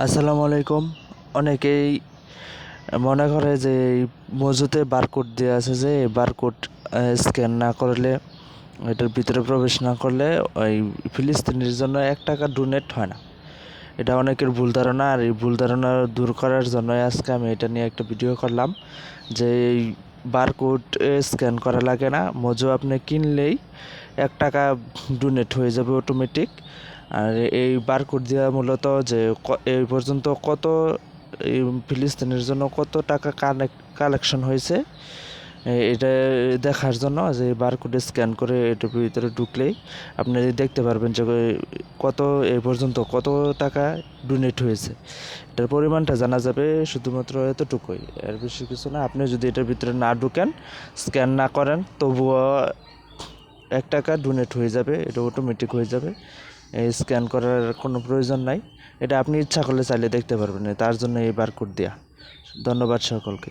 আসসালামু আলাইকুম। অনেকেই মনে করে যে এই মজুতে বারকোড দেওয়া আছে, যে এই বারকোড স্ক্যান না করলে, এটার ভিতরে প্রবেশ না করলে ওই ফিলিস্তিনির জন্য 1 টাকা ডোনেট হয় না। এটা অনেকের ভুল ধারণা, আর এই ভুল ধারণা দূর করার জন্য আজকে আমি এটা নিয়ে একটা ভিডিও করলাম যে এই বারকোড স্ক্যান করা লাগে না। মজু আপনি কিনলেই 1 টাকা ডোনেট হয়ে যাবে অটোমেটিক। আর এই বারকোড দেওয়া মূলত যে এই পর্যন্ত কত এই ফিলিস্তিনের জন্য কত টাকা কালেকশন হয়েছে এটা দেখার জন্য, যে বারকোড স্ক্যান করে এটার ভিতরে ঢুকলেই আপনি দেখতে পারবেন যে কত এই পর্যন্ত কত টাকা ডোনেট হয়েছে। এটার পরিমাণটা জানা যাবে শুধুমাত্র এতটুকুই, এর বেশি কিছু না। আপনি যদি এটার ভিতরে না ঢুকেন, স্ক্যান না করেন, তবুও 1 টাকা ডোনেট হয়ে যাবে, এটা অটোমেটিক হয়ে যাবে। এই স্ক্যান করার কোনো প্রয়োজন নাই। এটা আপনি ইচ্ছা করলে চাইলে দেখতে পারবেন, তার জন্য এই বারকোড দেয়া। ধন্যবাদ সকলকে।